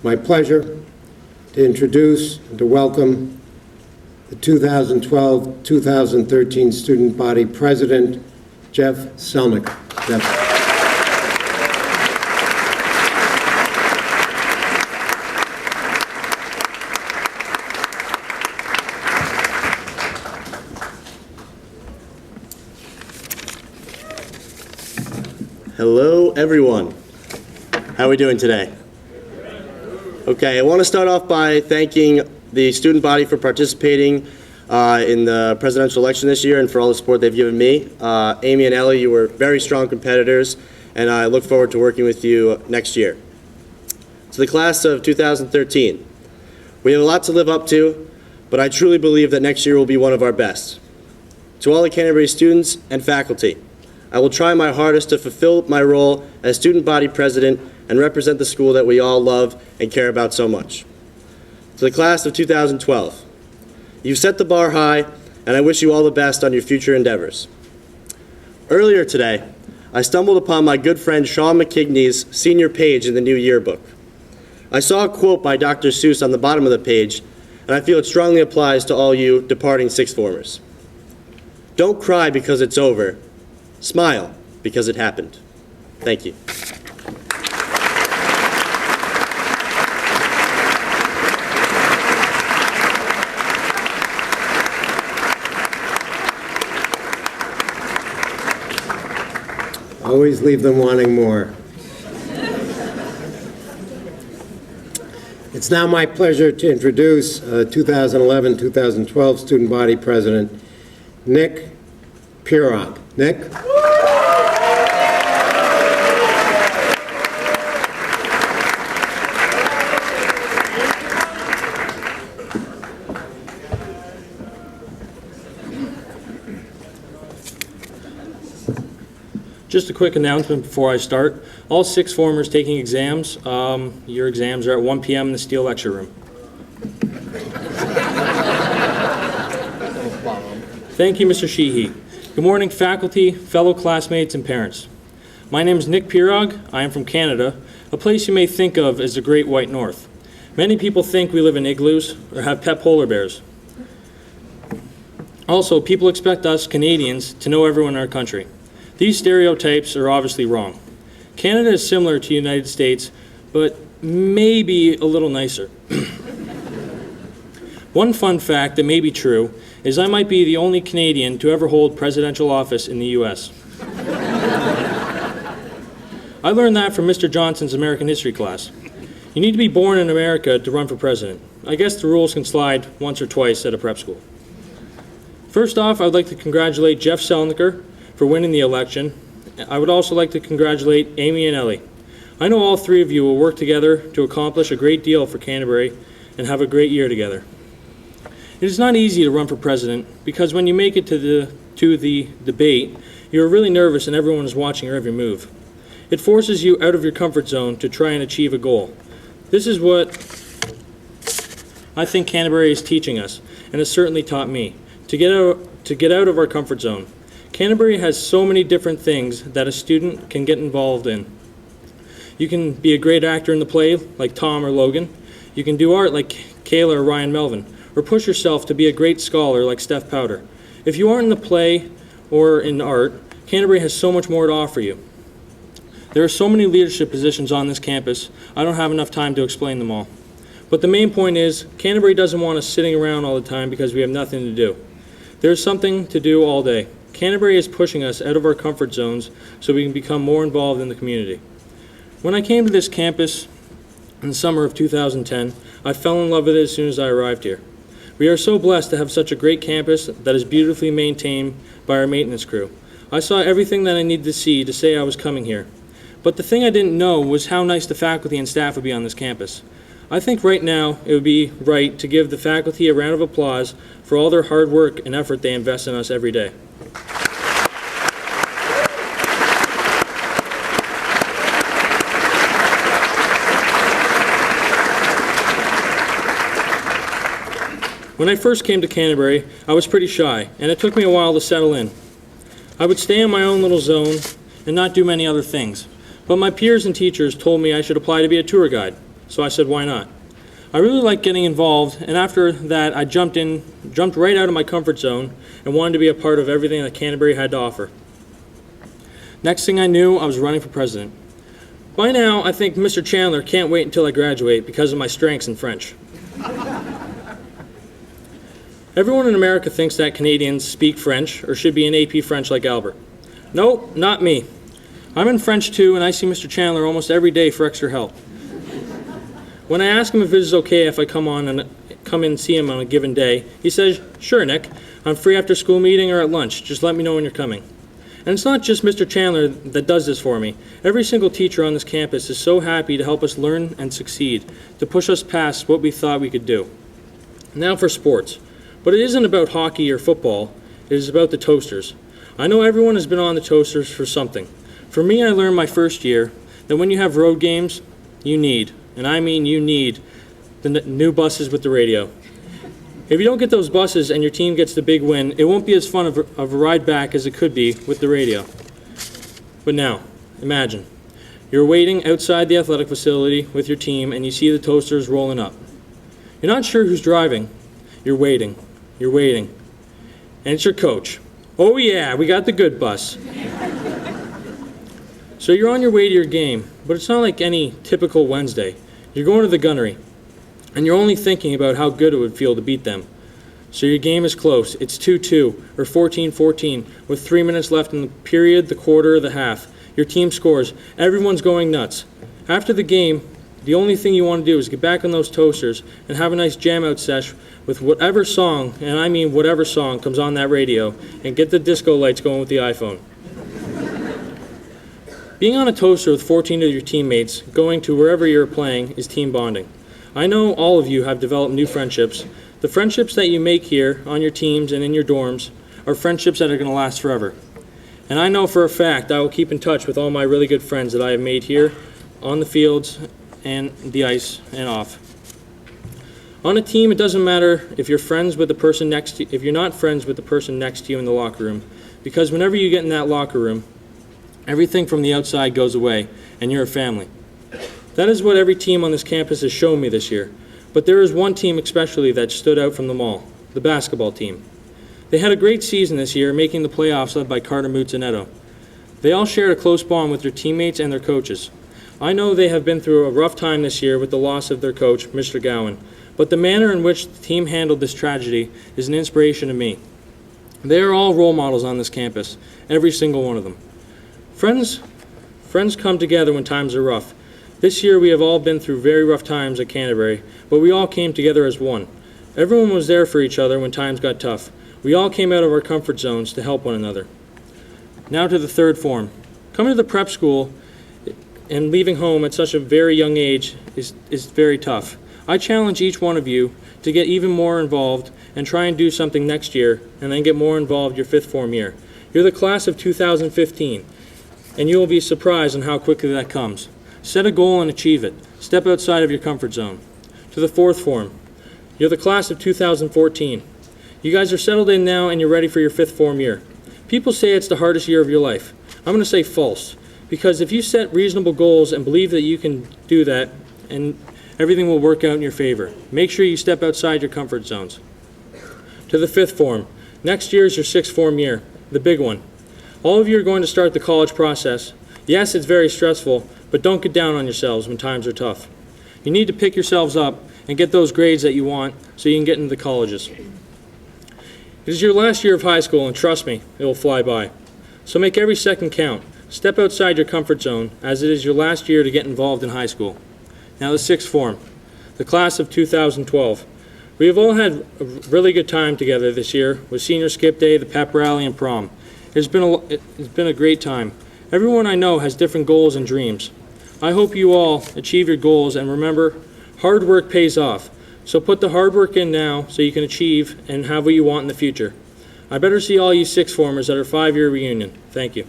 It's my pleasure to introduce and to welcome the 2012-2013 Student Body President, Jeff Celniker. Jeff. Hello, everyone. How are we doing today? Okay, I want to start off by thanking the student body for participating in the presidential election this year and for all the support they've given me. Amy and Ellie, you were very strong competitors, and I look forward to working with you next year. To the class of 2013, we have a lot to live up to, but I truly believe that next year will be one of our best. To all the Canterbury students and faculty, I will try my hardest to fulfill my role as student body president and represent the school that we all love and care about so much. To the class of 2012, you've set the bar high, and I wish you all the best on your future endeavors. Earlier today, I stumbled upon my good friend Sean McKigney's senior page in the new yearbook. I saw a quote by Dr. Seuss on the bottom of the page, and I feel it strongly applies to all you departing sixth formers. Don't cry because it's over. Smile because it happened. Thank you. Always leave them wanting more. It's now my pleasure to introduce 2011-2012 Student Body President, Nick Pierog. Nick? Just a quick announcement before I start. All sixth formers taking exams, your exams are at 1 p.m. in the Steel Lecture Room. Thank you, Mr. Sheehy. Good morning, faculty, fellow classmates, and parents. My name is Nick Pierog. I am from Canada, a place you may think of as the Great White North. Many people think we live in igloos or have pet polar bears. Also, people expect us Canadians to know everyone in our country. These stereotypes are obviously wrong. Canada is similar to the United States, but maybe a little nicer. One fun fact that may be true is I might be the only Canadian to ever hold presidential office in the U.S. I learned that from Mr. Johnson's American history class. You need to be born in America to run for president. I guess the rules can slide once or twice at a prep school. First off, I would like to congratulate Jeff Celniker for winning the election. I would also like to congratulate Amy and Ellie. I know all three of you will work together to accomplish a great deal for Canterbury and have a great year together. It is not easy to run for president because when you make it to the debate, you're really nervous and everyone is watching your every move. It forces you out of your comfort zone to try and achieve a goal. This is what I think Canterbury is teaching us, and has certainly taught me, to get out of our comfort zone. Canterbury has so many different things that a student can get involved in. You can be a great actor in the play, like Tom or Logan. You can do art like Kayla or Ryan Melvin, or push yourself to be a great scholar like Steph Powder. If you aren't in the play or in art, Canterbury has so much more to offer you. There are so many leadership positions on this campus, I don't have enough time to explain them all. But the main point is, Canterbury doesn't want us sitting around all the time because we have nothing to do. There's something to do all day. Canterbury is pushing us out of our comfort zones so we can become more involved in the community. When I came to this campus in the summer of 2010, I fell in love with it as soon as I arrived here. We are so blessed to have such a great campus that is beautifully maintained by our maintenance crew. I saw everything that I needed to see to say I was coming here. But the thing I didn't know was how nice the faculty and staff would be on this campus. I think right now it would be right to give the faculty a round of applause for all their hard work and effort they invest in us every day. When I first came to Canterbury, I was pretty shy, and it took me a while to settle in. I would stay in my own little zone and not do many other things. But my peers and teachers told me I should apply to be a tour guide. so I said, why not? I really like getting involved, and after that, I jumped right out of my comfort zone and wanted to be a part of everything that Canterbury had to offer. Next thing I knew, I was running for president. By now, I think Mr. Chandler can't wait until I graduate because of my strengths in French. Everyone in America thinks that Canadians speak French or should be in AP French like Albert. Nope, not me. I'm in French too, and I see Mr. Chandler almost every day for extra help. When I ask him if it is okay if I come in and see him on a given day, he says, sure, Nick, I'm free after school meeting or at lunch. Just let me know when you're coming. And it's not just Mr. Chandler that does this for me. Every single teacher on this campus is so happy to help us learn and succeed, to push us past what we thought we could do. Now for sports. But it isn't about hockey or football. It is about the Toasters. I know everyone has been on the Toasters for something. For me, I learned my first year that when you have road games, you need, and I mean you need, the new buses with the radio. If you don't get those buses and your team gets the big win, it won't be as fun of a ride back as it could be with the radio. But now, imagine. You're waiting outside the athletic facility with your team and you see the Toasters rolling up. You're not sure who's driving. You're waiting. You're waiting. And it's your coach. Oh yeah, we got the good bus. So you're on your way to your game, but it's not like any typical Wednesday. You're going to the gunnery, and you're only thinking about how good it would feel to beat them. So your game is close. It's 2-2 or 14-14 with 3 minutes left in the period, the quarter, or the half. Your team scores. Everyone's going nuts. After the game, the only thing you want to do is get back on those Toasters and have a nice jam-out sesh with whatever song, and I mean whatever song, comes on that radio, and get the disco lights going with the iPhone. Being on a Toaster with 14 of your teammates, going to wherever you're playing, is team bonding. I know all of you have developed new friendships. The friendships that you make here on your teams and in your dorms are friendships that are going to last forever. And I know for a fact I will keep in touch with all my really good friends that I have made here on the fields and the ice and off. On a team, it doesn't matter if you're friends with the person next to you, if you're not friends with the person next to you in the locker room, because whenever you get in that locker room, everything from the outside goes away, and you're a family. That is what every team on this campus has shown me this year. But there is one team especially that stood out from them all, the basketball team. They had a great season this year, making the playoffs led by Carter Mutzenetto. They all shared a close bond with their teammates and their coaches. I know they have been through a rough time this year with the loss of their coach, Mr. Gowan, but the manner in which the team handled this tragedy is an inspiration to me. They are all role models on this campus, every single one of them. Friends come together when times are rough. This year we have all been through very rough times at Canterbury, but we all came together as one. Everyone was there for each other when times got tough. We all came out of our comfort zones to help one another. Now to the third form. Coming to the prep school and leaving home at such a very young age is very tough. I challenge each one of you to get even more involved and try and do something next year and then get more involved your fifth form year. You're the class of 2015. And you will be surprised on how quickly that comes. Set a goal and achieve it. Step outside of your comfort zone. To the fourth form, you're the class of 2014. You guys are settled in now and you're ready for your fifth form year. People say it's the hardest year of your life. I'm going to say false, because if you set reasonable goals and believe that you can do that, and everything will work out in your favor. Make sure you step outside your comfort zones. To the fifth form, next year is your sixth form year, the big one. All of you are going to start the college process. Yes, it's very stressful, but don't get down on yourselves when times are tough. You need to pick yourselves up and get those grades that you want so you can get into the colleges. It is your last year of high school, and trust me, it will fly by. So make every second count. Step outside your comfort zone, as it is your last year to get involved in high school. Now the sixth form, the class of 2012. We have all had a really good time together this year with senior skip day, the pep rally, and prom. It's been a great time. Everyone I know has different goals and dreams. I hope you all achieve your goals, and remember, hard work pays off. So put the hard work in now so you can achieve and have what you want in the future. I better see all you sixth formers at our 5-year reunion. Thank you.